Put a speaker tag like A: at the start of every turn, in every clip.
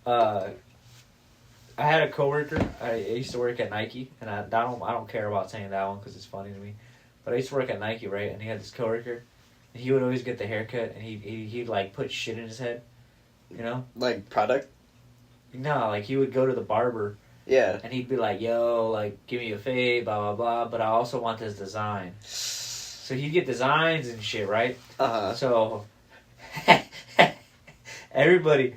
A: uh, I had a coworker. I used to work at Nike, and I don't care about saying that one because it's funny to me. But I used to work at Nike, right? And he had this coworker, and he would always get the haircut, and he'd like put shit in his head, you know?
B: Like product?
A: No, like he would go to the barber.
B: Yeah.
A: And he'd be like, "Yo, like give me a fade, blah blah blah." But I also want this design. So he'd get designs and shit, right? So everybody.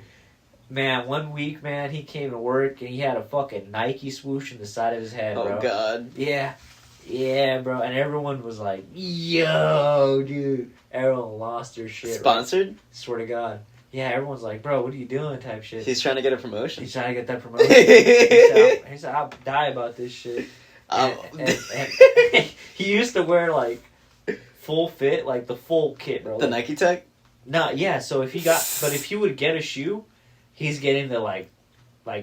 A: Man, one week, man, he came to work and he had a fucking Nike swoosh in the side of his head, bro.
B: Oh, God.
A: Yeah. Yeah, bro. And everyone was like, yo, dude. Everyone lost their shit.
B: Sponsored?
A: Right? Swear to God. Yeah, everyone's like, bro, what are you doing type shit.
B: He's trying to get a promotion.
A: He's trying to get that promotion. he said, I'll die about this shit. And he used to wear, like, full fit, like the full kit, bro.
B: The Nike Tech?
A: No, yeah, so if he would get a shoe, he's getting the, like,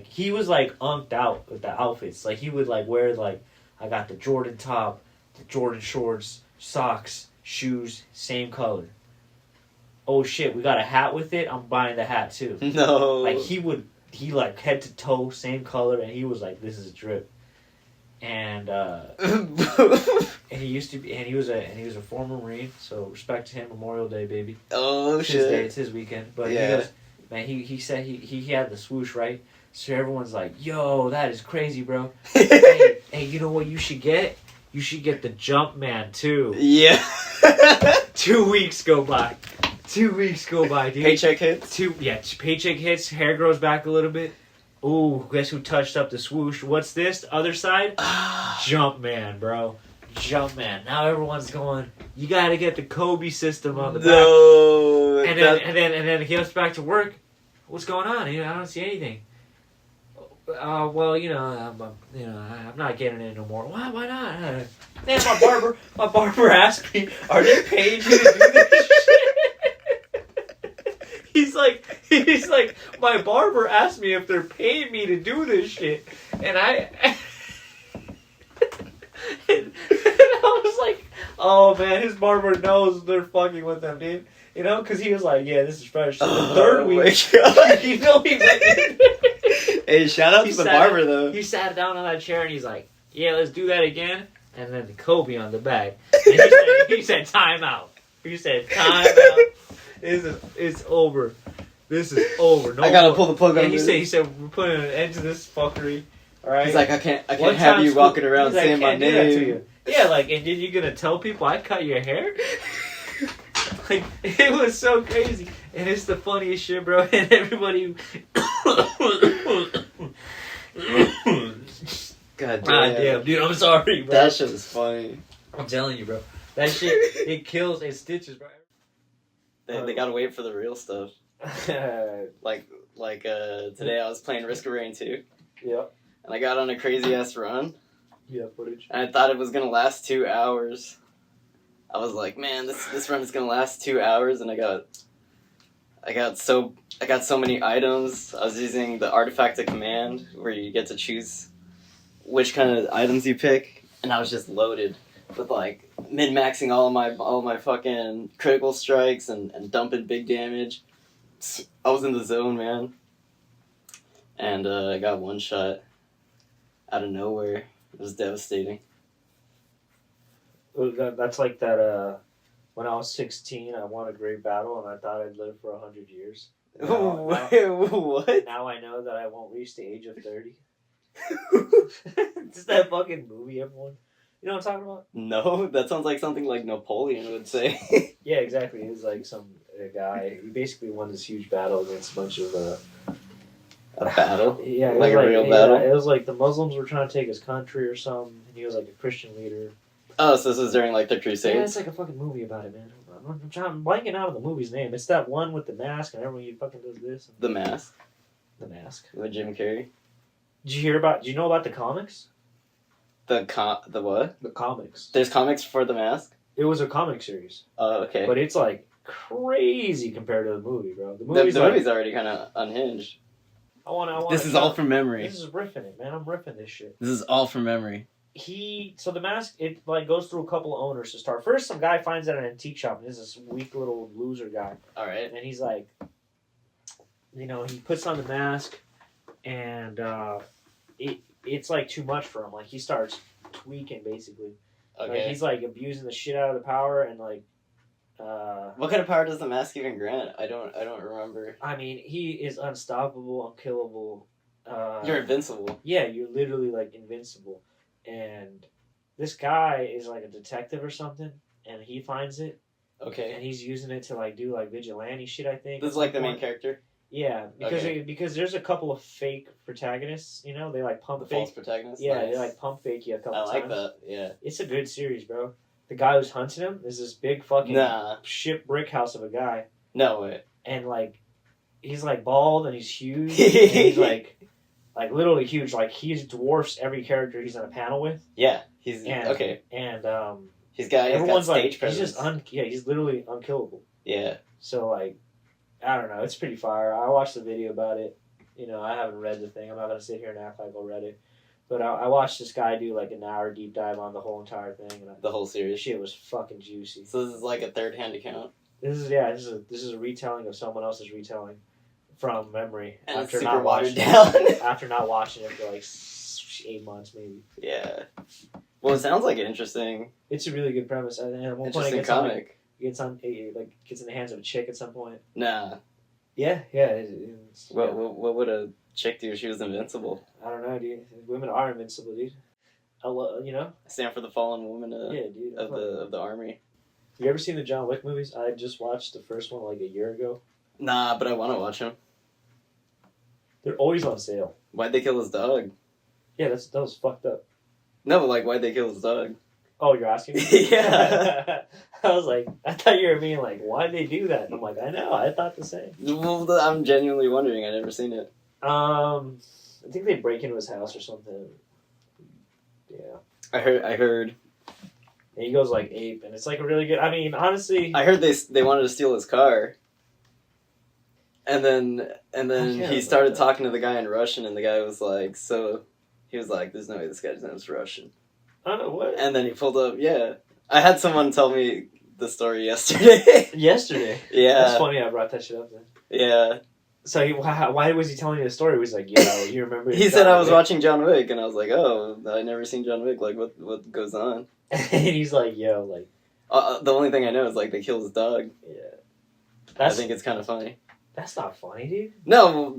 A: he was, like, unked out with the outfits. Like, he would, like, wear, like, I got the Jordan top, the Jordan shorts, socks, shoes, same color. Oh, shit, we got a hat with it? I'm buying the hat, too.
B: No.
A: Like, he, like, head to toe, same color, and he was like, this is a drip. And, and he was a former Marine, so respect to him, Memorial Day, baby.
B: Oh,
A: It's
B: shit.
A: his day, it's his weekend. But
B: Yeah.
A: he goes, man, he said he had the swoosh, right? So everyone's like, yo, that is crazy, bro. hey, you know what you should get? You should get the Jumpman, too.
B: Yeah.
A: 2 weeks go by. 2 weeks go by, dude.
B: Paycheck hits?
A: Paycheck hits, hair grows back a little bit. Ooh, guess who touched up the swoosh? What's this? The other side? Jumpman, bro. Jumpman. Now everyone's going, you gotta get the Kobe system on the back.
B: No.
A: And then he goes back to work. What's going on? I don't see anything. Well, I'm not getting it no more. Why not? Man, my barber asked me, are they paying you to do this shit? He's like, my barber asked me if they're paying me to do this shit, and I was like, oh man, his barber knows they're fucking with him, dude. You know, because he was like, yeah, this is fresh. So the third week, you know, he went in.
B: Hey, shout out to the barber, though.
A: He sat down on that chair and he's like, yeah, let's do that again. And then the Kobe on the back. And he said, time out. He said, time out. It's over. This is over. No
B: I gotta
A: more.
B: pull the plug on this.
A: He said, we're putting an end to this fucking All right.
B: He's like, I can't have you walking around saying my name.
A: Yeah, like, and you gonna tell people I cut your hair? Like, it was so crazy, and it's the funniest shit, bro. And everybody,
B: God damn,
A: dude, I'm sorry, bro.
B: That shit was funny.
A: I'm telling you, bro. That shit, it kills, it stitches, bro.
B: They gotta wait for the real stuff. Like today I was playing Risk of Rain 2.
A: Yep.
B: And I got on a crazy ass run.
A: Yeah, footage.
B: And I thought it was gonna last 2 hours. I was like, man, this run is gonna last 2 hours, and I got so many items. I was using the Artifact of Command, where you get to choose which kind of items you pick, and I was just loaded with like min-maxing all of my fucking critical strikes and dumping big damage. I was in the zone, man. And I got one shot out of nowhere. It was devastating.
A: That's like that, when I was 16, I won a great battle, and I thought I'd live for 100 years.
B: What?
A: Now I know that I won't reach the age of 30. It's that fucking movie, everyone. You know what I'm talking about?
B: No, that sounds like something like Napoleon would say.
A: Yeah, exactly. It was like some guy. He basically won this huge battle against a bunch of...
B: A battle?
A: Yeah,
B: like a real battle?
A: It was like the Muslims were trying to take his country or something, and he was like a Christian leader.
B: Oh, so this was during like the Crusades?
A: Yeah, it's like a fucking movie about it, man. I'm blanking out on the movie's name. It's that one with the mask and everyone fucking does this.
B: The Mask?
A: The Mask.
B: With Jim Carrey?
A: Do you know about the comics?
B: The what?
A: The comics.
B: There's comics for The Mask?
A: It was a comic series.
B: Oh, okay.
A: But it's like crazy compared to the movie, bro. The
B: movie's already kind of unhinged.
A: I want.
B: This is all from memory.
A: This is riffing it, man. I'm riffing this shit.
B: This is all from memory.
A: So the Mask, it like goes through a couple of owners to start. First, some guy finds it at an antique shop, and this is this weak little loser guy.
B: All right.
A: And he's like, he puts on the mask, and it's like too much for him. Like he starts tweaking basically. Like
B: Okay.
A: he's like abusing the shit out of the power and like.
B: What kind of power does the mask even grant? I don't remember.
A: I mean, he is unstoppable, unkillable.
B: You're invincible.
A: Yeah, you're literally like invincible. And this guy is like a detective or something, and he finds it,
B: Okay.
A: and he's using it to like do like vigilante shit. I think
B: This is like the main character.
A: Yeah, because
B: Okay.
A: because there's a couple of fake protagonists. You know, they like pump
B: The
A: fake.
B: false protagonist.
A: Yeah,
B: Nice.
A: they like pump fake you a couple
B: I like
A: times.
B: that. Yeah.
A: It's a good series, bro. The guy who's hunting him is this big fucking
B: Nah.
A: shit brick house of a guy,
B: No way.
A: and like he's like bald and he's huge. And he's like literally huge. Like he dwarfs every character he's in a panel with.
B: Yeah. He's
A: And,
B: okay.
A: And
B: He's got
A: everyone's like
B: stage presence.
A: he's just he's literally unkillable.
B: Yeah.
A: So like I don't know, it's pretty fire. I watched the video about it. You know, I haven't read the thing. I'm not gonna sit here and act like I read it. But I watched this guy do like an hour deep dive on the whole entire thing, and
B: The whole
A: this
B: series.
A: shit was fucking juicy.
B: So this is like a third-hand account.
A: This is a retelling of someone else's retelling from memory
B: And it's
A: after
B: super
A: not
B: watered
A: watching
B: down.
A: after not watching it for like 8 months maybe.
B: Yeah. Well, it sounds like interesting.
A: It's a really good premise. And at one point,
B: Interesting
A: it gets on,
B: comic.
A: gets in the hands of a chick at some point.
B: Nah.
A: Yeah. It's,
B: What would a chick do if she was invincible?
A: I don't know, dude. Women are invincible, dude. You know?
B: I stand for the fallen woman
A: Yeah, dude.
B: of the army.
A: You ever seen the John Wick movies? I just watched the first one like a year ago.
B: Nah, but I want to watch him.
A: They're always on sale.
B: Why'd they kill his dog?
A: Yeah, that was fucked up.
B: No, but like, why'd they kill his dog?
A: Oh, you're asking me?
B: Yeah.
A: I was like, I thought you were being like, why'd they do that? And I'm like, I know, I thought the same.
B: Well, I'm genuinely wondering. I've never seen it.
A: I think they break into his house or something. Yeah.
B: I heard.
A: And he goes like ape, and it's like a really good. I mean, honestly,
B: I heard they wanted to steal his car. And then
A: Yeah,
B: he started talking to the guy in Russian, and the guy was like, he was like, "There's no way this guy knows Russian."
A: I don't know what.
B: And then he pulled up. Yeah, I had someone tell me the story yesterday.
A: Yesterday.
B: Yeah.
A: That's funny. I brought that shit up then.
B: Yeah.
A: So why was he telling you the story? He was like, yo, you remember?
B: He said I was watching John Wick, and I was like, "Oh, I never seen John Wick. Like, what goes on?"
A: And he's like, yo, like,
B: The only thing I know is like they killed his dog.
A: yeah.
B: I think it's kind of funny.
A: That's not funny, dude.
B: No,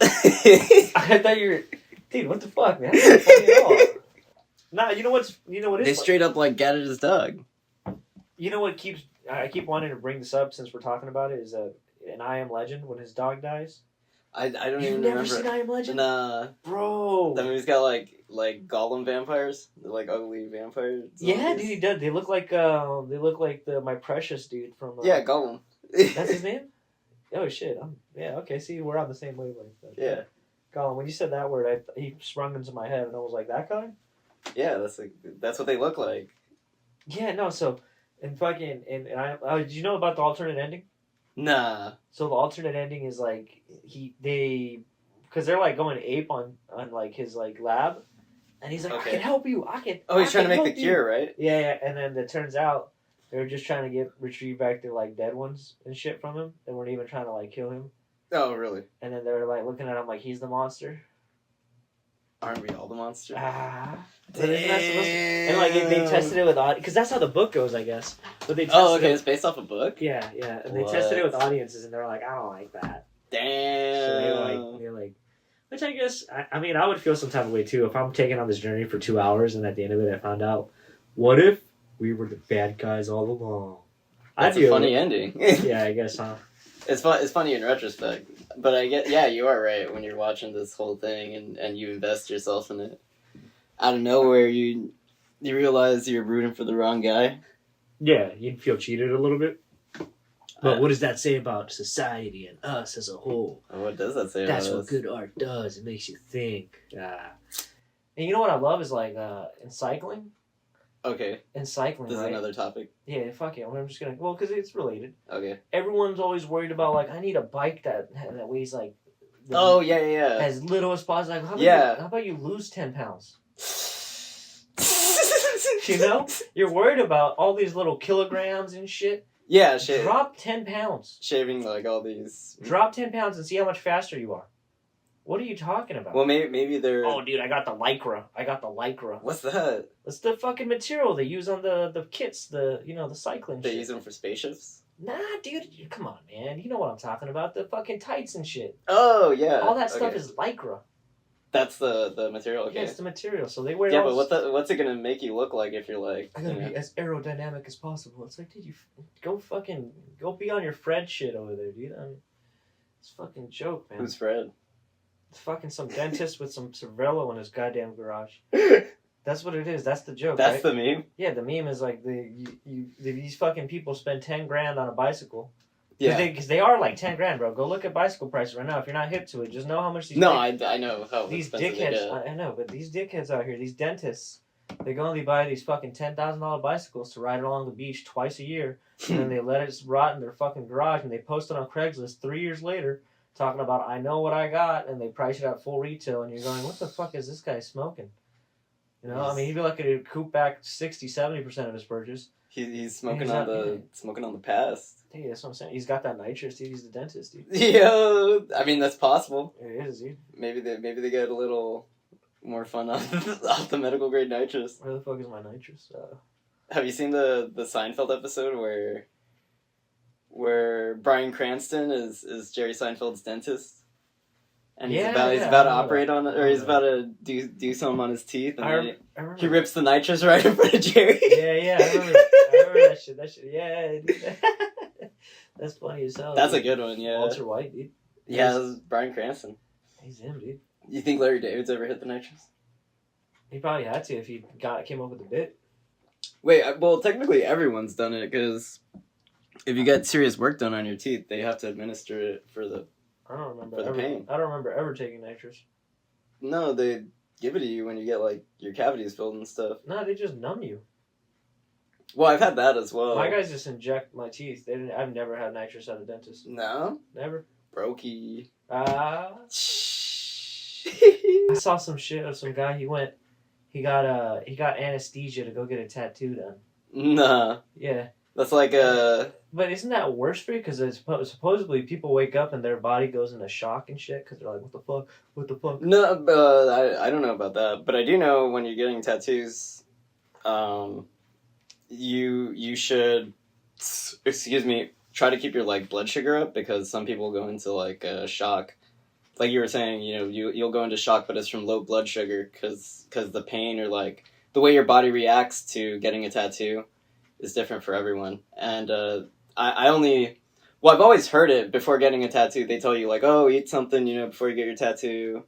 A: I thought you were, dude. What the fuck, man? That's not funny at all. Nah, you know what is
B: they
A: funny?
B: straight up like gatted his dog.
A: You know what I keep wanting to bring this up since we're talking about it is in I Am Legend when his dog dies.
B: I don't
A: You've
B: even
A: never
B: remember.
A: seen I Am Legend?
B: Nah,
A: Bro.
B: that movie's got like golem vampires, like ugly vampires.
A: Yeah, dude, he does. They look like the My Precious dude from.
B: Yeah, Gollum.
A: That's his name. Oh shit! Okay. See, we're on the same wavelength.
B: Yeah,
A: Colin, when you said that word, he sprung into my head, and I was like, that guy.
B: yeah, that's what they look like.
A: Yeah, no. So, and did you know about the alternate ending?
B: Nah.
A: So the alternate ending is like because they're like going ape on like his like lab, and he's like,
B: Okay.
A: I can help you.
B: Oh, he's trying to make the
A: help you."
B: cure, right?
A: Yeah, and then it turns out they were just trying to retrieve back their like dead ones and shit from him. They weren't even trying to like kill him.
B: Oh, really?
A: And then they were like looking at him like he's the monster.
B: Aren't we all the monsters?
A: But isn't that supposed to- and like they tested it with because that's how the book goes, I guess. But they tested
B: Oh, okay.
A: it,
B: It's based off a book.
A: yeah, and they tested it with
B: What?
A: audiences, and they're like, I don't like that. So
B: Damn.
A: they're like, which I guess I mean I would feel some type of way too if I'm taking on this journey for 2 hours and at the end of it I found out, what if we were the bad guys all along?
B: That's
A: I'd
B: a
A: be
B: funny ending.
A: Yeah, I guess, huh?
B: It's funny in retrospect, but I get, yeah, you are right when you're watching this whole thing and you invest yourself in it. Out of nowhere, you realize you're rooting for the wrong guy.
A: Yeah, you'd feel cheated a little bit. But
B: Uh,
A: what does that say about society and us as a whole?
B: What does that say
A: That's
B: about
A: what
B: us?
A: good art does. It makes you think. And you know what I love is like in cycling.
B: Okay,
A: In cycling,
B: this is
A: right?
B: another topic.
A: Yeah, fuck it. I'm just gonna because it's related.
B: Okay.
A: Everyone's always worried about like I need a bike that weighs like
B: Oh, yeah.
A: as little as possible. Like,
B: Yeah.
A: how about you lose 10 pounds? You know, you're worried about all these little kilograms and shit.
B: Yeah,
A: Drop 10 pounds.
B: shaving like all these.
A: Drop 10 pounds and see how much faster you are. What are you talking about?
B: Well, maybe they're.
A: Oh, dude, I got the Lycra.
B: What's that?
A: It's the fucking material they use on the kits, the cycling
B: They
A: shit.
B: use them for spaceships.
A: Nah, dude, come on, man. You know what I'm talking about. The fucking tights and shit.
B: Oh yeah.
A: All that stuff
B: okay.
A: is Lycra.
B: That's the material. Okay.
A: Yeah, it's the material. So they wear
B: Yeah,
A: all
B: but what's it gonna make you look like if you're like?
A: I gotta be as aerodynamic as possible. It's like, dude, you go be on your Fred shit over there, dude. I mean, it's a fucking joke, man.
B: Who's Fred?
A: It's fucking some dentist with some Cervelo in his goddamn garage. That's what it is. That's the joke.
B: That's
A: right?
B: the meme.
A: Yeah, the meme is like these fucking people spend 10 grand on a bicycle.
B: Yeah.
A: Because they are like 10 grand, bro. Go look at bicycle prices right now. If you're not hip to it, just know how much these.
B: No, I know how
A: these
B: expensive they
A: dickheads.
B: get.
A: I know, but these dickheads out here, these dentists, they go and they buy these fucking $10,000 bicycles to ride along the beach twice a year, and then they let it rot in their fucking garage, and they post it on Craigslist 3 years later, talking about I know what I got, and they price it at full retail, and you're going, what the fuck is this guy smoking? You know, I mean, he'd be lucky to recoup back 60-70% of his purchase.
B: He's smoking on the past.
A: Hey, that's what I'm saying. He's got that nitrous, dude. He's the dentist, dude.
B: Yo, I mean that's possible.
A: It is, dude.
B: Maybe they get a little more fun off the medical grade nitrous.
A: Where the fuck is my nitrous?
B: Have you seen the Seinfeld episode where Bryan Cranston is Jerry Seinfeld's dentist? And he's about to operate on it, or he's about to do something on his teeth, and
A: I
B: then
A: remember.
B: he rips the nitrous right in front of Jerry.
A: Yeah, I remember that shit. Yeah, dude. That's funny as hell.
B: That's
A: dude.
B: a good one, yeah.
A: Walter White, dude.
B: Yeah, this is Bryan Cranston.
A: He's him, dude.
B: You think Larry David's ever hit the nitrous?
A: He probably had to if he came up with the bit.
B: Wait, well, technically everyone's done it, because if you get serious work done on your teeth, they have to administer it for the...
A: I don't remember
B: For the pain.
A: I don't remember ever taking nitrous.
B: No, they give it to you when you get, like, your cavities filled and stuff.
A: No, they just numb you.
B: Well, I've had that as well.
A: My guys just inject my teeth. I've never had nitrous at a dentist.
B: No?
A: Never.
B: Brokey.
A: I saw some shit of some guy. He got anesthesia to go get a tattoo done.
B: Nah.
A: Yeah.
B: That's like
A: But isn't that worse for you? Because supposedly people wake up and their body goes into shock and shit because they're like, what the fuck?
B: No, I don't know about that. But I do know when you're getting tattoos, you should, excuse me, try to keep your, like, blood sugar up, because some people go into, like, shock. Like you were saying, you know, you'll go into shock, but it's from low blood sugar, because the pain, or, like, the way your body reacts to getting a tattoo is different for everyone. And I've always heard it before getting a tattoo. They tell you, like, oh, eat something, you know, before you get your tattoo.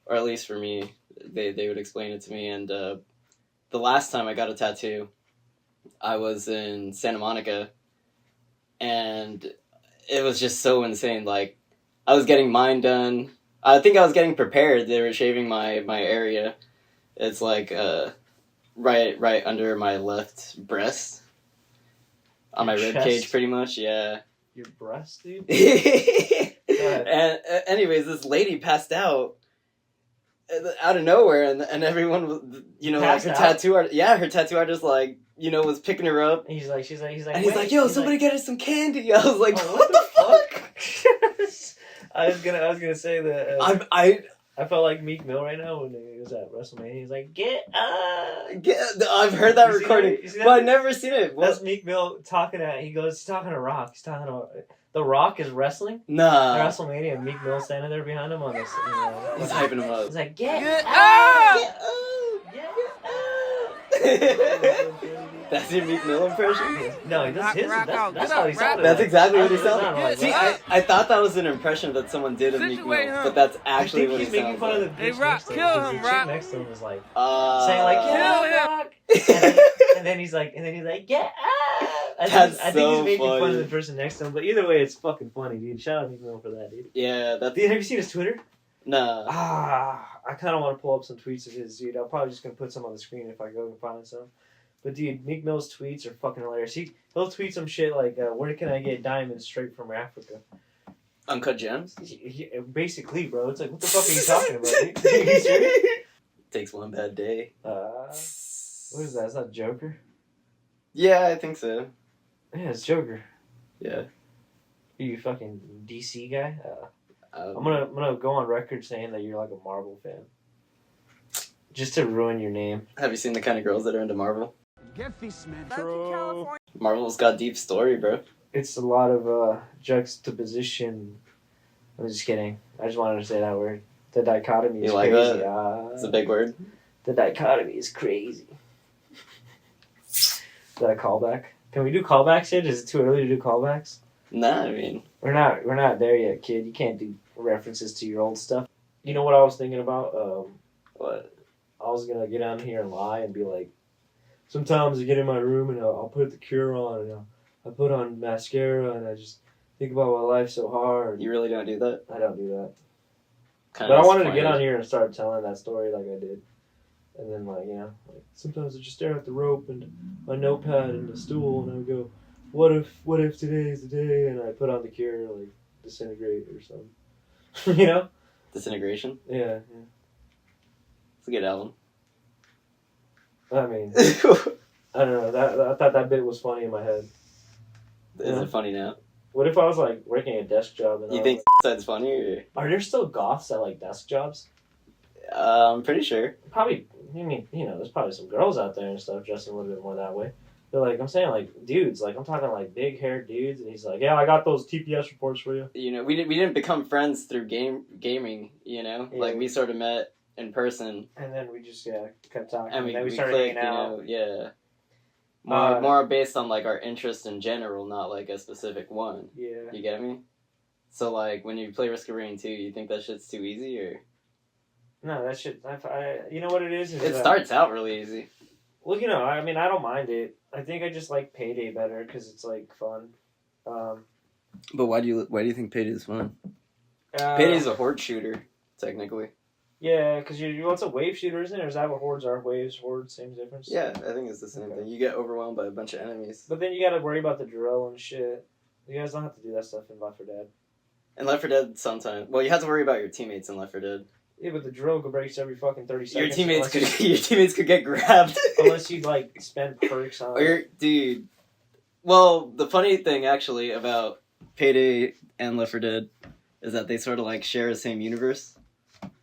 B: Or at least for me, they would explain it to me. And the last time I got a tattoo, I was in Santa Monica, and it was just so insane. Like, I was getting mine done. I think I was getting prepared. They were shaving my area. It's like right under my left breast. On my rib cage, pretty much, yeah.
A: Your breast, dude?
B: And anyways, this lady passed out of nowhere, and everyone was, you know, like her tattoo artist, her tattoo artist, like, you know, was picking her up.
A: And he's like,
B: and he's like, yo, somebody get her some candy. I was like, what the fuck?
A: I was gonna say that. I felt like Meek Mill right now when he was at WrestleMania. He's like, get up.
B: I've heard that recording, but I've never seen it.
A: That's Meek Mill talking he's talking to Rock. He's talking to The Rock is wrestling.
B: Nah.
A: At WrestleMania, and Meek Mill standing there behind him on this. You know,
B: he's hyping him up.
A: He's like, get up. Get up.
B: That's your Meek Mill impression?
A: No, that's his. That's how he sounded.
B: That's
A: like.
B: exactly what he sounded
A: like.
B: like. See, I thought that was an impression that someone did of Meek Mill, but that's actually what he sounds like.
A: He's making fun of the bitch next to him.
C: Kill him,
A: The chick
C: Rock.
A: next to him was like saying like, "Get up, Rock," and then he's like, "Get up." I think he's making fun of the person next to him. But either way, it's fucking funny, dude. Shout out Meek Mill for that, dude.
B: Yeah, that's.
A: Dude, have you seen his Twitter?
B: Nah.
A: I kind of want to pull up some tweets of his, dude. I'm probably just gonna put some on the screen if I go and find some. But dude, Meek Mill's tweets are fucking hilarious. He'll tweet some shit like, "Where can I get diamonds straight from Africa?"
B: Uncut Gems?
A: Basically, bro. It's like, what the fuck are you talking about? Dude? Are you serious?
B: Takes one bad day.
A: What is that? Is that Joker?
B: Yeah, I think so.
A: Yeah, it's Joker.
B: Yeah.
A: You fucking DC guy?
B: Um,
A: I'm gonna go on record saying that you're like a Marvel fan. Just to ruin your name.
B: Have you seen the kind of girls that are into Marvel?
C: Get this man.
B: Marvel's got deep story, bro.
A: It's a lot of juxtaposition. I'm just kidding. I just wanted to say that word. The dichotomy is
B: You like
A: crazy.
B: that? It's a big word.
A: The dichotomy is crazy. Is that a callback? Can we do callbacks yet? Is it too early to do callbacks?
B: Nah, I mean,
A: We're not there yet, kid. You can't do references to your old stuff. You know what I was thinking about?
B: what?
A: I was gonna get on here and lie and be like, sometimes I get in my room and I'll put the Cure on and I put on mascara and I just think about my life so hard.
B: You really don't do that?
A: I don't do that.
B: Kinda
A: But I wanted to get
B: disappointed.
A: on here and start telling that story like I did. And then, like, you know, like sometimes I just stare at the rope and my notepad and the stool and I go, what if today is the day? And I put on the Cure, like, Disintegrate or something. You know?
B: Disintegration?
A: Yeah.
B: It's a good album.
A: I mean,
B: Is
A: I don't know. I thought that bit was funny in my head.
B: it funny now?
A: What if I was, like, working a desk job and
B: You
A: I
B: think
A: was
B: that's funny? Or?
A: like, are there still goths that like desk jobs?
B: I'm pretty sure.
A: Probably, I mean, you know, there's probably some girls out there and stuff dressing a little bit more that way. But, like, I'm saying, like, dudes, like, I'm talking, like, big-haired dudes, and he's like, yeah, I got those TPS reports for you.
B: You know, we didn't become friends through gaming. You know,
A: Yeah.
B: like we sort of met in person,
A: And then we just, kept talking,
B: and
A: and then we
B: we
A: started
B: clicked.
A: hanging out.
B: You know, yeah.
A: Uh,
B: More based on like our interest in general, not like a specific one.
A: Yeah.
B: You get me? So like when you play Risk of Rain 2, you think that shit's too easy, or
A: No, that shit, you know what it is?
B: it starts out really easy.
A: Well, you know, I mean, I don't mind it. I think I just like Payday better, because it's, like, fun.
B: But why do you think Payday's fun?
A: Uh,
B: Payday's a horde shooter, technically.
A: Yeah, because you want a wave shooter, isn't it? Or is that what hordes are? Waves, hordes, same difference?
B: Yeah, I think it's the same
A: Okay.
B: thing. You get overwhelmed by a bunch of enemies.
A: But then you gotta worry about the drill and shit. You guys don't have to do that stuff in Left 4 Dead.
B: And Left 4 Dead sometimes. Well, you have to worry about your teammates in Left 4 Dead.
A: Yeah, but the drill breaks every fucking 30 seconds.
B: Your teammates could get grabbed.
A: Unless you, like, spend perks on it.
B: Dude. Well, the funny thing actually about Payday and Left 4 Dead is that they sort of like share the same universe.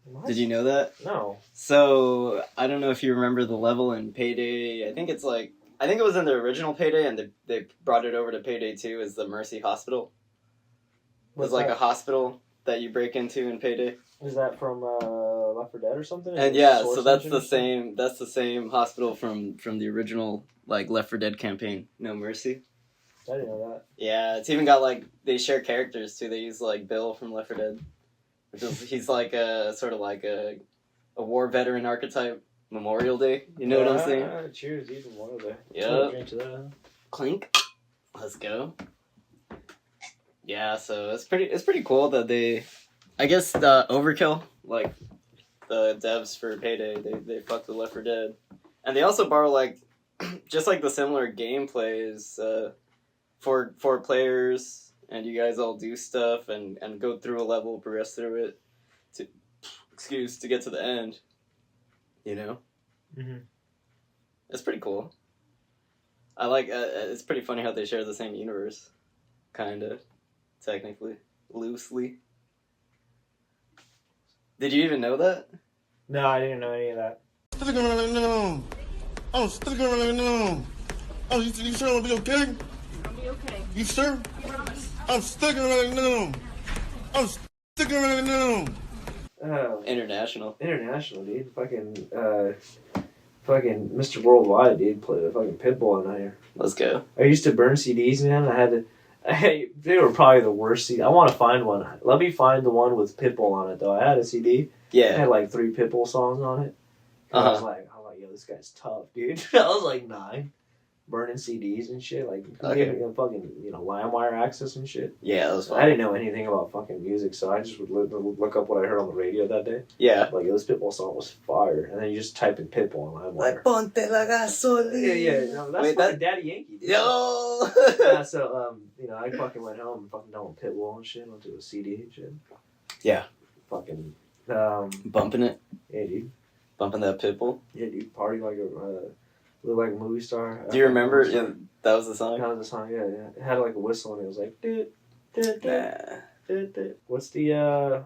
A: What?
B: Did you know that?
A: No.
B: So I don't know if you remember the level in Payday. I think it was in the original Payday, and they brought it over to Payday 2 as the Mercy Hospital. It's like a hospital that you break into in Payday.
A: Is that from Left 4 Dead or something?
B: And yeah, so that's the same hospital from the original like Left 4 Dead campaign, No Mercy.
A: I didn't know that.
B: Yeah, it's even got like they share characters too. They use like Bill from Left 4 Dead, he's like a sort of like a war veteran archetype. Memorial Day, you know what I'm saying?
A: Cheers, even one of the.
B: Yep.
A: Drink to that.
B: Clink. Let's go. Yeah, so it's pretty cool that they, I guess the Overkill, like the devs for Payday, they fucked with Left 4 Dead, and they also borrow like just like the similar gameplays for players, and you guys all do stuff and go through a level, progress through it to get to the end. You know, it's pretty cool. I like it's pretty funny how they share the same universe, kind of. Technically. Loosely. Did you even know that?
A: No, I didn't know any of that.
C: Oh, stick around. Oh, you sure I'll be okay?
D: I'll be okay.
C: You sure?
D: Promise.
C: I'm sticking around now. I'm sticking around now.
A: Oh,
B: International.
A: international, dude. Fucking Mr. Worldwide, dude, played a fucking Pitbull on here.
B: Let's go.
A: I used to burn CDs, man. They were probably the worst CD. I want to find one. Let me find the one with Pitbull on it, though. I had a CD. It
B: Yeah.
A: had like 3 Pitbull songs on it. And I was like, yo, this guy's tough, dude. I was like 9, burning CDs and shit. Like,
B: Okay.
A: gave me fucking, LimeWire access and shit.
B: Yeah, that was
A: I
B: fun.
A: didn't know anything about fucking music, so I just would look up what I heard on the radio that day.
B: Yeah.
A: Like, yo, this Pitbull song was fire. And then you just type in Pitbull on LimeWire.
B: Ponte la gasolina.
A: Yeah. No, that's
B: Wait,
A: fucking Daddy Yankee, dude.
B: Yo!
A: Yeah, so, I fucking went home and fucking downloaded Pitbull and shit, went to a CD and shit.
B: Yeah.
A: Fucking,
B: Bumping it.
A: yeah, dude.
B: Bumping that Pitbull.
A: Yeah, dude, party like a Look like a movie star.
B: Do you remember? Yeah, that was the song.
A: That was the song. Yeah, yeah. It had like a whistle and it was like. What's the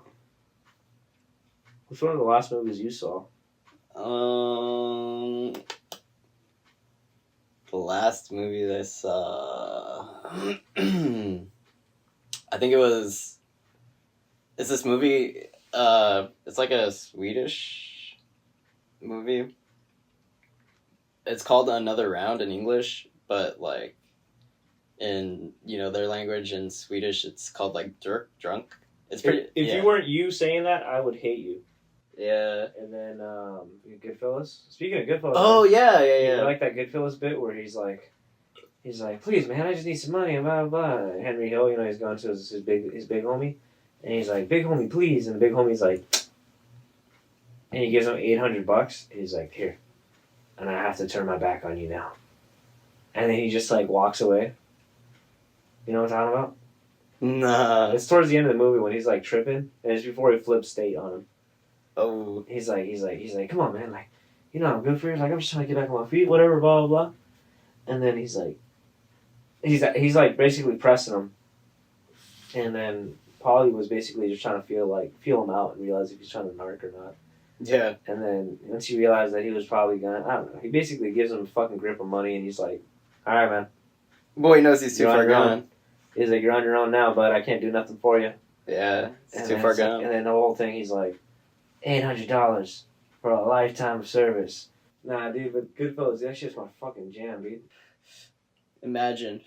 A: What's one of the last movies you saw?
B: The last movie that I saw, I think it was. It's this movie. It's like a Swedish movie. It's called Another Round in English, but like in their language in Swedish, it's called like drunk. It's pretty.
A: If
B: yeah.
A: you weren't you saying that, I would hate you.
B: Yeah.
A: And then Goodfellas. Speaking of Goodfellas.
B: Oh yeah.
A: You like that Goodfellas bit where he's like, please man, I just need some money, and blah blah blah. Henry Hill, he's going to his big homie, and he's like, big homie, please, and the big homie's like, and he gives him $800, and he's like, here, and I have to turn my back on you now, and then he just like walks away. You know what I'm talking about?
B: Nah.
A: It's towards the end of the movie when he's like tripping, and it's before he flips state on him.
B: Oh.
A: He's like, come on, man, like, I'm good for you. Like, I'm just trying to get back on my feet, whatever, blah, blah, blah. And then he's like basically pressing him. And then Paulie was basically just trying to feel him out and realize if he's trying to narc or not.
B: Yeah.
A: And then once he realized that he was probably gonna, I don't know, he basically gives him a fucking grip of money and he's like, all right, man.
B: Boy knows he's too far gone.
A: He's like, you're on your own now, but I can't do nothing for you.
B: Yeah, it's too far gone.
A: And then the whole thing, he's like, $800 for a lifetime of service. Nah, dude, but Goodfellas, that shit's my fucking jam, dude.
B: Imagine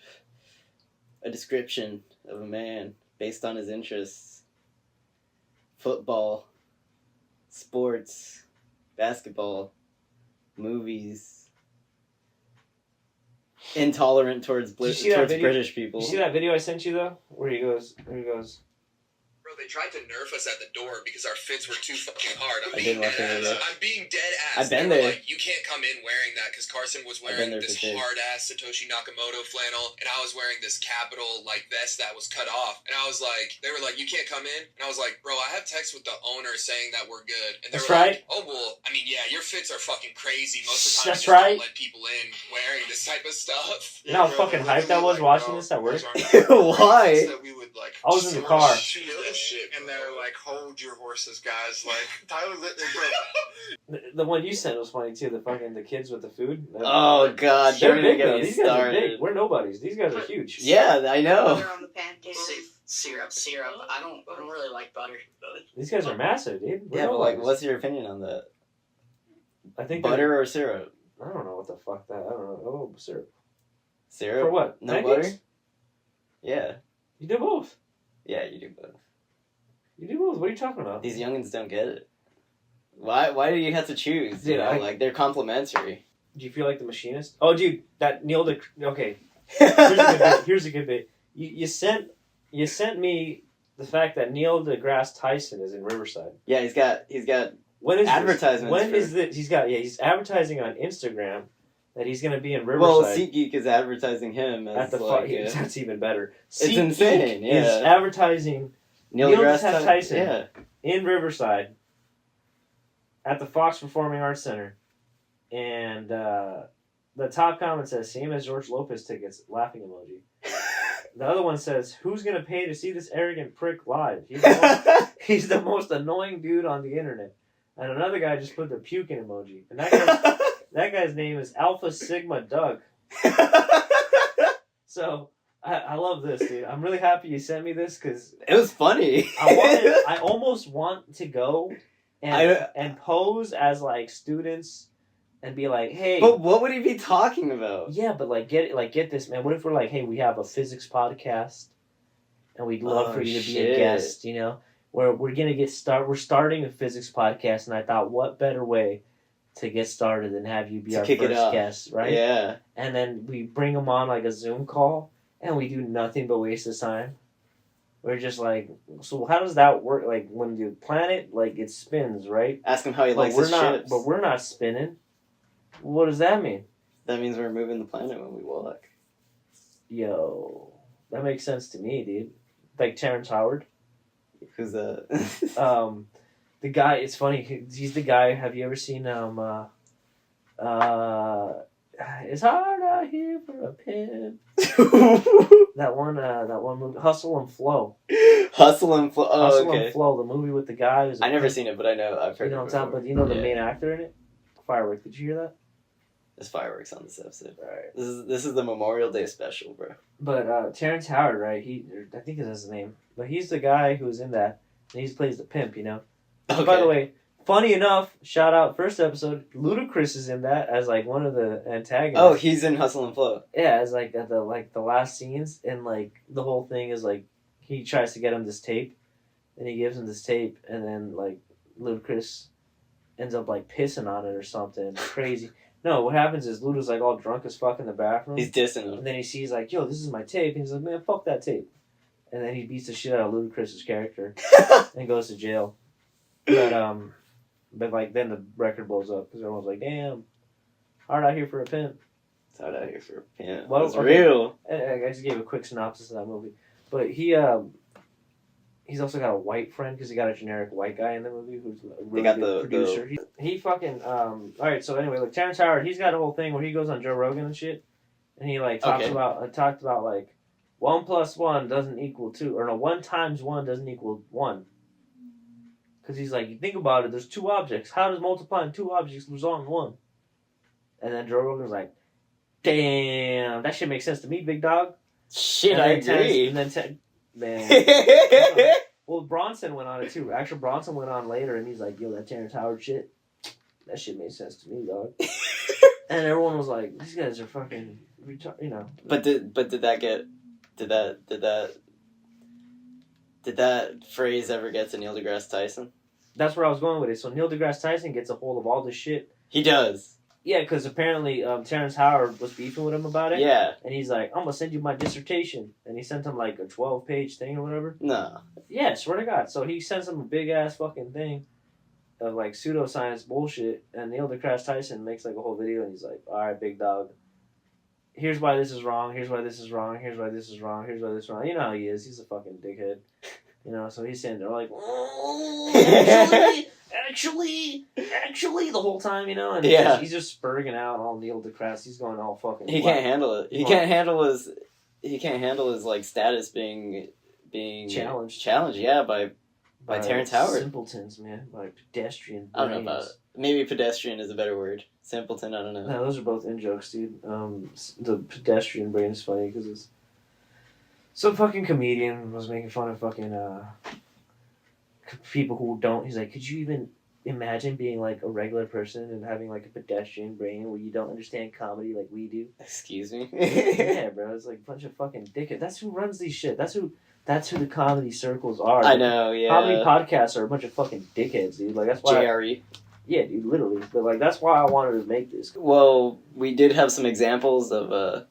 B: a description of a man based on his interests. Football, sports, basketball, movies. Intolerant towards British people.
A: You see that video I sent you, though? Where he goes...
D: Bro, they tried to nerf us at the door because our fits were too fucking hard. I'm
B: being dead
D: ass.
B: I've been
D: they were
B: there.
D: like, you can't come in wearing that because Carson was wearing this hard ass Satoshi Nakamoto flannel, and I was wearing this Capital vest that was cut off. And I was like, they were like, you can't come in. And I was like, bro, I have text with the owner saying that we're good. And they were like, oh well, I mean, yeah, your fits are fucking crazy. Most of the time,
A: That's
D: you just
A: right.
D: don't let people in wearing this type of stuff.
A: You know how fucking hyped I was watching this at work?
B: Why?
D: That we would,
A: I was in the car.
D: Shit, and they're like, hold your horses, guys. Like, Tyler lit their
A: The one you sent was funny too. The kids with the food.
B: Oh god,
A: They're
B: don't
A: big.
B: even get
A: Though.
B: me
A: These guys are big.
B: started.
A: We're nobodies. These guys are huge.
B: Yeah, I know.
E: Butter on the pancakes. Syrup. I don't really like butter.
A: These guys are massive, dude. We're
B: Yeah, but like,
A: nobodies.
B: what's your opinion on that?
A: I think
B: Butter or syrup?
A: I don't know what the fuck that. I don't know. Oh, syrup.
B: Syrup?
A: For what?
B: No
A: Pancakes?
B: butter? Yeah.
A: You do both.
B: Yeah, you do both.
A: You do both. What are you talking about?
B: These youngins don't get it. Why do you have to choose?
A: Dude,
B: like they're complementary.
A: Do you feel like the machinist? Oh, dude, that Neil okay. Here's a good bit. You sent me the fact that Neil deGrasse Tyson is in Riverside.
B: Yeah, he's got
A: When is
B: advertisements.
A: When is this? He's advertising on Instagram that he's gonna be in Riverside.
B: Well, SeatGeek is advertising him as
A: at the that's even better.
B: It's insane. Yeah,
A: is advertising
B: Neil
A: deGrasse Tyson.
B: Yeah,
A: in Riverside at the Fox Performing Arts Center, and the top comment says "Same as George Lopez tickets," laughing emoji. The other one says, "Who's gonna pay to see this arrogant prick live? He's the most annoying dude on the internet." And another guy just put the puking emoji, and that guy's name is Alpha Sigma Doug. So I love this, dude. I'm really happy you sent me this because
B: it was funny.
A: I almost want to go and pose as like students and be like, hey.
B: But what would he be talking about?
A: Yeah, but get this, man. What if we're like, hey, we have a physics podcast, and we'd love for you to be a guest, Where we're we're starting a physics podcast, and I thought, what better way to get started than have you be our first guest, right?
B: Yeah.
A: And then we bring them on like a Zoom call, and we do nothing but waste his time. We're just like, so how does that work? Like when the planet it spins, right?
B: Ask him how he likes his chips.
A: But we're not spinning. What does that mean?
B: That means we're moving the planet when we walk.
A: Yo, that makes sense to me, dude. Like Terrence Howard.
B: Who's that?
A: The guy. It's funny. He's the guy. Have you ever seen It's hard out here for a pimp. That one movie, Hustle and Flow.
B: Hustle and Flow. Oh,
A: Hustle
B: okay.
A: and Flow, the movie with the guy who's.
B: I never seen it, but I know I've heard.
A: You know
B: it
A: what I'm talking
B: before.
A: about? You know the
B: Yeah.
A: main actor in it? Firework. Did you hear that?
B: There's fireworks on this episode.
A: Right.
B: This is the Memorial Day special, bro.
A: But Terrence Howard, right? I think that's his name. But he's the guy who's in that. And he plays the pimp, you know.
B: Okay.
A: By the way, funny enough, shout out first episode. Ludacris is in that as like one of the antagonists.
B: Oh, he's in Hustle and Flow.
A: Yeah, as like at the last scenes, and like the whole thing is like he tries to get him this tape, and he gives him this tape, and then like Ludacris ends up like pissing on it or something crazy. No, what happens is Luda's like all drunk as fuck in the bathroom.
B: He's dissing him.
A: And then he sees like, yo, this is my tape. And he's like, man, fuck that tape. And then he beats the shit out of Ludacris's character and goes to jail. But like then the record blows up because everyone's like, damn, hard out here for a pimp.
B: It's hard out here for a pimp.
A: Well,
B: It's
A: okay.
B: real.
A: And I just gave a quick synopsis of that movie. But he's also got a white friend because he got a generic white guy in the movie who's a really
B: got
A: good
B: the-
A: producer. He fucking all right. So anyway, like Terrence Howard, he's got a whole thing where he goes on Joe Rogan and shit, and he like talked
B: Okay.
A: about like 1 + 1 doesn't equal 2, or no, 1 × 1 doesn't equal 1. Because he's like, you think about it, there's 2 objects. How does multiplying 2 objects result in 1? And then Joe Rogan's like, damn, that shit makes sense to me, big dog.
B: Shit,
A: And
B: I
A: then
B: agree.
A: And then man. Well, Bronson went on it too. Actually, Bronson went on later, and he's like, "Yo, that Terrence Howard shit, that shit made sense to me, dog." And everyone was like, "These guys are fucking retarded," you know.
B: But did that phrase ever get to Neil deGrasse Tyson?
A: That's where I was going with it. So Neil deGrasse Tyson gets a hold of all this shit.
B: He does.
A: Yeah, because apparently Terrence Howard was beefing with him about it.
B: Yeah.
A: And he's like, "I'm gonna send you my dissertation," and he sent him like a 12-page thing or whatever.
B: No.
A: Yeah, swear to God. So he sends him a big ass fucking thing of like pseudoscience bullshit, and Neil deGrasse Tyson makes like a whole video, and he's like, "All right, big dog. Here's why this is wrong. Here's why this is wrong. Here's why this is wrong. Here's why this is wrong." You know how he is. He's a fucking dickhead. You know, so he's sitting there like, actually, the whole time, you know, and
B: Yeah.
A: he's just spurging out all Neil deGrasse. He's going all fucking.
B: He can't handle it. He can't handle his like status being
A: Challenged.
B: Challenged, yeah, by Terrence Howard.
A: Simpletons, man, by pedestrian.
B: I don't know about
A: brains.
B: it. Maybe pedestrian is a better word. Simpleton, I don't know.
A: No, those are both in jokes, dude. The pedestrian brain is funny because it's some fucking comedian was making fun of fucking people who don't. He's like, could you even imagine being like a regular person and having like a pedestrian brain where you don't understand comedy like we do?
B: Excuse me.
A: Yeah, bro, it's like a bunch of fucking dickheads. That's who runs these shit. That's who the comedy circles are.
B: I know, yeah.
A: Comedy podcasts are a bunch of fucking dickheads, dude. Like that's why.
B: JRE.
A: Yeah, dude, literally. But like that's why I wanted to make this.
B: Well, we did have some examples of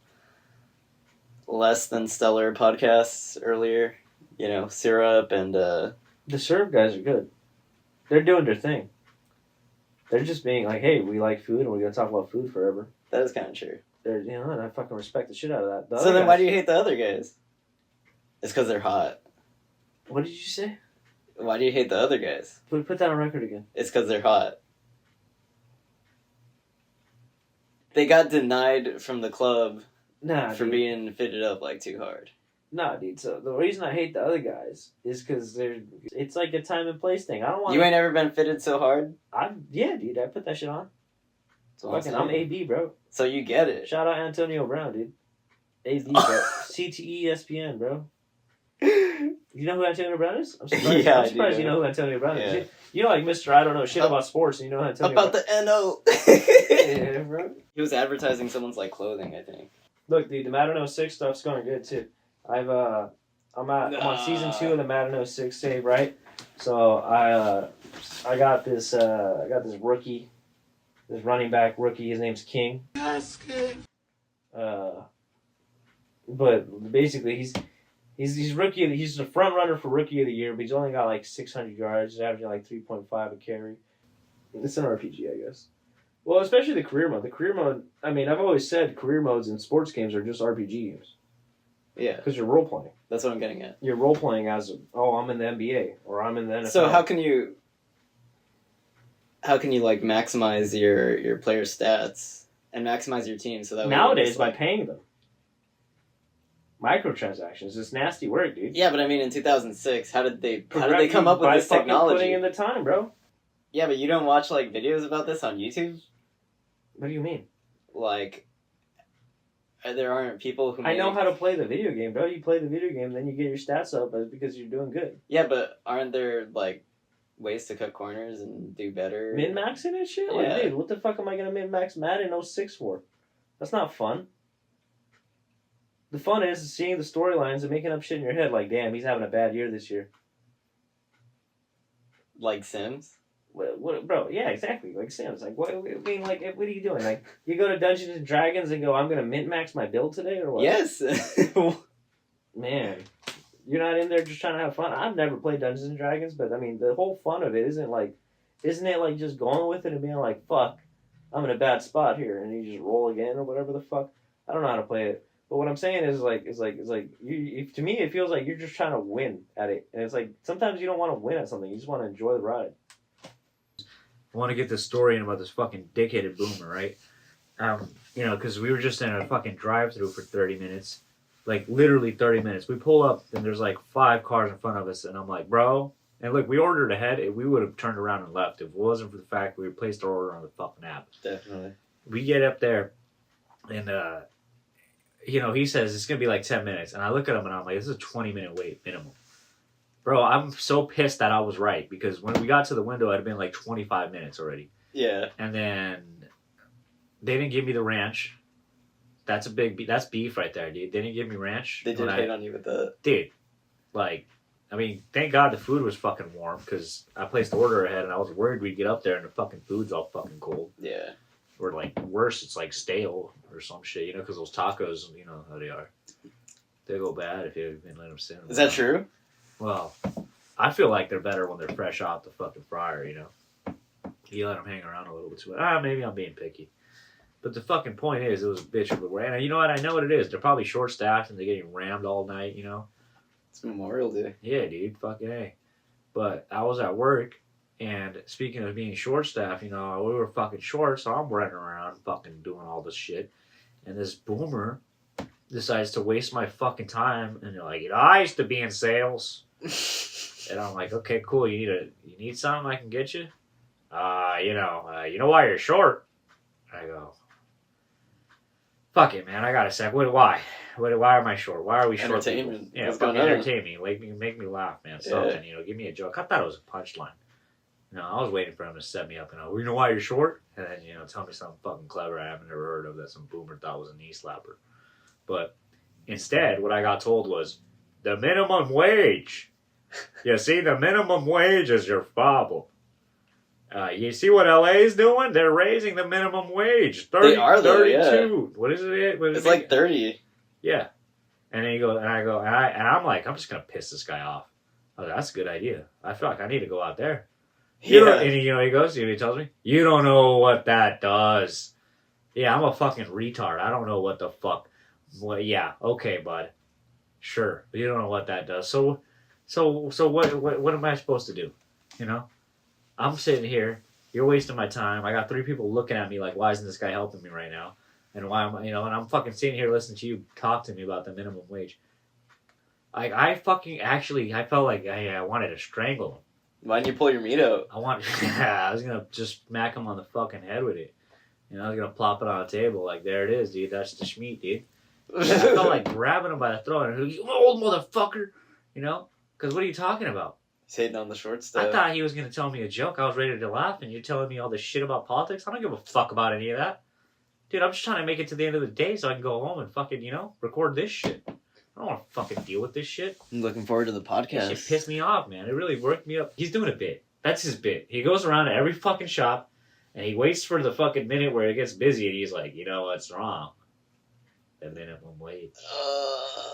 B: less than stellar podcasts earlier. You know, Syrup and
A: The Serve guys are good. They're doing their thing. They're just being like, hey, we like food and we're gonna talk about food forever.
B: that is kind of true.
A: They're and I fucking respect the shit out of that. The
B: So
A: other
B: then,
A: guys-
B: why do you hate the other guys? It's because they're hot.
A: What did you say?
B: Why do you hate the other guys?
A: Put that on record again.
B: It's because they're hot. They got denied from the club
A: Nah,
B: for
A: dude.
B: being fitted up like too hard.
A: Nah, dude. So the reason I hate the other guys is because it's like a time and place thing. I don't want.
B: You ain't ever been fitted so hard.
A: Yeah, dude. I put that shit on.
B: That's what I'm
A: Fucking, I'm
B: saying.
A: AB, bro.
B: So you get it.
A: Shout out Antonio Brown, dude. AB, bro. CTE ESPN, bro. You know who Antonio Brown is? I'm surprised.
B: Yeah,
A: I'm
B: I
A: surprised
B: do.
A: you know who Antonio Brown is.
B: Yeah.
A: You know, like Mr. I don't know shit about sports, and you know who Antonio
B: About
A: Brown.
B: the NO.
A: Yeah, bro.
B: He was advertising someone's like clothing, I think.
A: Look, dude, the Madden 06 stuff's going good too. I'm on season 2 of the Madden 06 save, right? So I got this rookie, this running back rookie. His name's King. But basically he's rookie. He's the front runner for rookie of the year, but he's only got like 600 yards. He's averaging like 3.5 a carry. It's an RPG, I guess. Well, especially the career mode. The career mode. I mean, I've always said career modes in sports games are just RPG games
B: Yeah,
A: because you're role playing.
B: that's what I'm getting at.
A: You're role playing as I'm in the NBA or I'm in the NFL.
B: So how can you like maximize your player stats and maximize your team. So that way
A: Nowadays,
B: it's
A: by paying them. Microtransactions, it's nasty work, dude.
B: Yeah, but I mean, in 2006, how did they come up with
A: by
B: this
A: fucking
B: technology?
A: Putting in the time, bro.
B: Yeah, but you don't watch like videos about this on YouTube.
A: What do you mean?
B: Like, there aren't people who.
A: I know how to play the video game, bro. You play the video game, then you get your stats up because you're doing good.
B: Yeah, but aren't there like ways to cut corners and do better?
A: Min-maxing and shit?
B: Yeah.
A: Like, dude, what the fuck am I gonna min-max Madden 06 for? That's not fun. The fun is seeing the storylines and making up shit in your head like, damn, he's having a bad year this year.
B: Like Sims?
A: What, bro, yeah, exactly. Like Sims. Like, what, I mean, like, what are you doing? Like, you go to Dungeons and Dragons and go, I'm gonna min-max my build today, or what?
B: Yes!
A: Man, you're not in there just trying to have fun. I've never played Dungeons and Dragons, but I mean, the whole fun of it isn't it like just going with it and being like, fuck, I'm in a bad spot here, and you just roll again or whatever the fuck. I don't know how to play it, but what I'm saying is to me it feels like you're just trying to win at it, and it's like sometimes you don't want to win at something, you just want to enjoy the ride. I want to get this story in about this fucking dickheaded boomer, right? Because we were just in a fucking drive-through for 30 minutes. Like, literally 30 minutes. We pull up, and there's like 5 cars in front of us, and I'm like, bro. And look, we ordered ahead. We would have turned around and left if it wasn't for the fact we placed our order on the fucking app.
B: Definitely.
A: We get up there, and, he says it's going to be like 10 minutes. And I look at him, and I'm like, this is a 20-minute wait minimum. Bro, I'm so pissed that I was right, because when we got to the window, it had been like 25 minutes already.
B: Yeah.
A: And then they didn't give me the ranch. That's that's beef right there, dude. They didn't give me ranch.
B: They did hate on you with that.
A: Dude, like, I mean, thank God the food was fucking warm, because I placed the order ahead, and I was worried we'd get up there and the fucking food's all fucking cold.
B: Yeah.
A: Or, like, worse, it's like stale or some shit, because those tacos, you know how they are. They go bad if you let them sit.
B: Is that true?
A: Well, I feel like they're better when they're fresh off the fucking fryer, You let them hang around a little bit too much. Maybe I'm being picky. But the fucking point is, it was a bitch of a way. And you know what? I know what it is. They're probably short-staffed and they're getting rammed all night,
B: It's Memorial Day.
A: Yeah, dude. Fucking A. But I was at work, and speaking of being short-staffed, we were fucking short, so I'm running around fucking doing all this shit. And this boomer decides to waste my fucking time, and they're like, I used to be in sales. And I'm like, okay, cool. You need something I can get you? You know why you're short? I go, fuck it, man. I got a sec. Why? Why am I short? Why are we short?
B: Entertainment.
A: Yeah,
B: What's
A: fucking
B: going on?
A: entertain me. Make me laugh, man. Something, give me a joke. I thought it was a punchline. I was waiting for him to set me up and you know why you're short? And then, tell me something fucking clever I haven't ever heard of that some boomer thought was a knee slapper. But instead, what I got told was, the minimum wage. You see, the minimum wage is your problem. You see what LA is doing? They're raising the minimum wage. 30,
B: They are, though,
A: 32.
B: yeah.
A: What is it?
B: It's like 30.
A: Yeah. And then I'm like, I'm just going to piss this guy off. I was like, that's a good idea. I feel like I need to go out there. And he goes, he tells me, you don't know what that does. Yeah, I'm a fucking retard. I don't know what the fuck. Well, yeah, okay, bud. Sure. But you don't know what that does. So what am I supposed to do? I'm sitting here. You're wasting my time. I got 3 people looking at me like, why isn't this guy helping me right now? And why am I, and I'm fucking sitting here listening to you talk to me about the minimum wage. I felt like I wanted to strangle him.
B: Why didn't you pull your meat out?
A: I was going to just smack him on the fucking head with it. I was going to plop it on a table like, there it is, dude. That's the schmeat, dude. I felt like grabbing him by the throat and you old motherfucker, because what are you talking about?
B: He's hating on the short stuff.
A: I thought he was going to tell me a joke. I was ready to laugh, and you're telling me all this shit about politics? I don't give a fuck about any of that. Dude, I'm just trying to make it to the end of the day so I can go home and fucking, record this shit. I don't want to fucking deal with this shit.
B: I'm looking forward to the podcast.
A: This shit pissed me off, man. It really worked me up. He's doing a bit. That's his bit. He goes around to every fucking shop, and he waits for the fucking minute where it gets busy, and he's like, you know what's wrong? The minimum wage.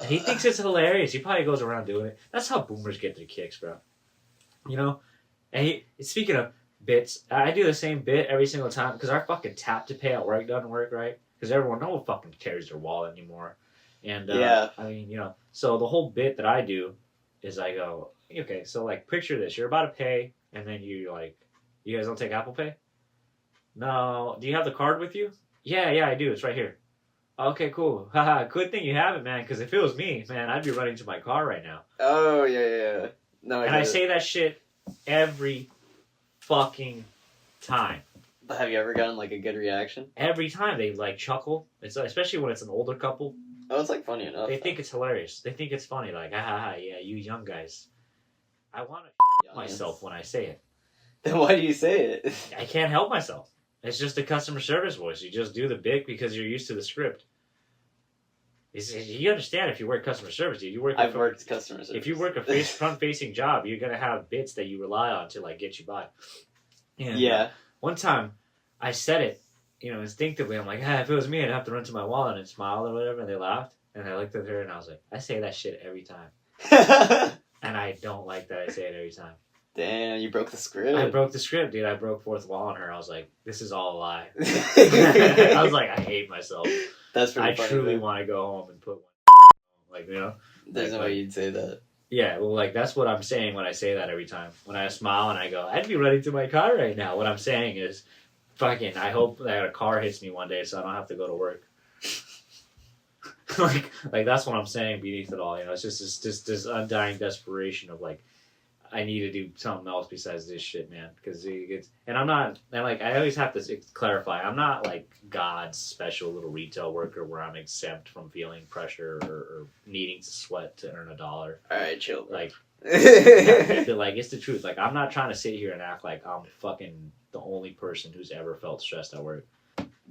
A: And he thinks it's hilarious. He probably goes around doing it. That's how boomers get their kicks, bro. And speaking of bits, I do the same bit every single time because our fucking tap to pay at work doesn't work right. Because no one fucking carries their wallet anymore. And, so the whole bit that I do is I go, okay, so like picture this. You're about to pay, and then you're like, you guys don't take Apple Pay? No. Do you have the card with you? Yeah, I do. It's right here. Okay, cool. Haha, good thing you have it, man, because if it was me, man, I'd be running to my car right now.
B: Oh, yeah. No,
A: And I say that shit every fucking time.
B: But have you ever gotten, like, a good reaction?
A: Every time they, like, chuckle. It's especially when it's an older couple.
B: Oh, it's, like, funny enough.
A: They think it's hilarious. They think it's funny. Like, ha, yeah, you young guys. I want to
B: Yeah,
A: myself when I say it.
B: Then why do you say it?
A: I can't help myself. It's just a customer service voice. You just do the bit because you're used to the script. You understand if you work customer service, dude.
B: I've worked customer service.
A: If you work a front-facing job, you're gonna have bits that you rely on to like get you by. And,
B: yeah.
A: One time, I said it, instinctively. I'm like, if it was me, I'd have to run to my wallet and smile or whatever. And they laughed, and I looked at her and I was like, I say that shit every time, and I don't like that I say it every time.
B: Damn, you broke the script.
A: I broke the script, dude. I broke fourth wall on her. I was like, this is all a lie. I was like, I hate myself.
B: That's pretty
A: I
B: funny.
A: truly want to go home and put one like,
B: There's no
A: like,
B: way you'd say that.
A: Yeah, well, like, that's what I'm saying when I say that every time. When I smile and I go, I'd be running to my car right now. What I'm saying is, fucking, I hope that a car hits me one day so I don't have to go to work. like that's what I'm saying beneath it all. It's just this undying desperation of, like, I need to do something else besides this shit, man. Because and I'm not, and like, I always have to clarify, I'm not like God's special little retail worker where I'm exempt from feeling pressure or needing to sweat to earn $1.
B: All right, chill. Bro.
A: Like, but like, it's the truth. Like, I'm not trying to sit here and act like I'm fucking the only person who's ever felt stressed at work.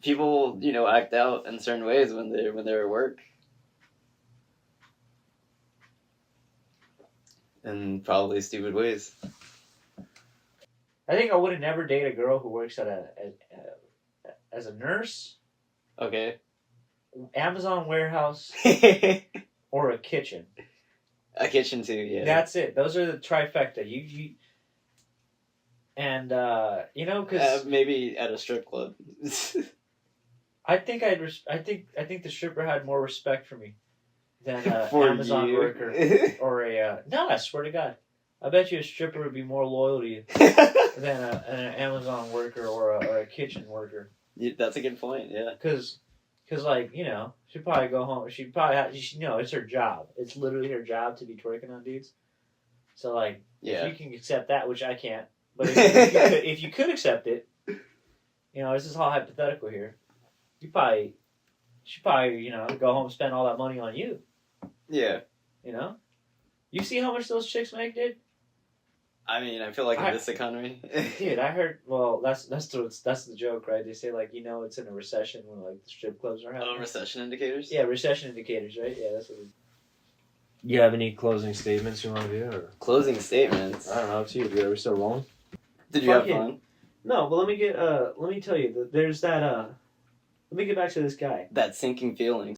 B: People, act out in certain ways when they're at work. In probably stupid ways.
A: I think I would have never date a girl who works as a nurse,
B: Okay.
A: Amazon warehouse, or a kitchen.
B: A kitchen too, yeah.
A: That's it. Those are the trifecta. You and because
B: maybe at a strip club.
A: I think I think the stripper had more respect for me than an
B: For
A: Amazon
B: you.
A: worker or a no. I swear to God, I bet you a stripper would be more loyal to you than an Amazon worker or a kitchen worker.
B: Yeah, that's a good point. Yeah.
A: Because like, she'd probably go home. She'd probably have, it's her job. It's literally her job to be twerking on dudes. So, like,
B: Yeah.
A: if you can accept that, which I can't, but if you could accept it, this is all hypothetical here. She'd probably, go home and spend all that money on you.
B: Yeah.
A: You see how much those chicks make, dude?
B: I mean, I feel like in this economy.
A: Dude, I heard. Well, that's the joke, right? They say, like, it's in a recession when, like, the strip clubs are happening.
B: Recession indicators.
A: Yeah, recession indicators, right? Yeah, that's what it is.
F: You have any closing statements you want to do? Or?
B: Closing statements.
F: I don't know. It's you. Are we still rolling?
B: Did you have
A: Fucking-
B: fun?
A: No, but let me tell you, there's that, let me get back to this guy.
B: That sinking feeling.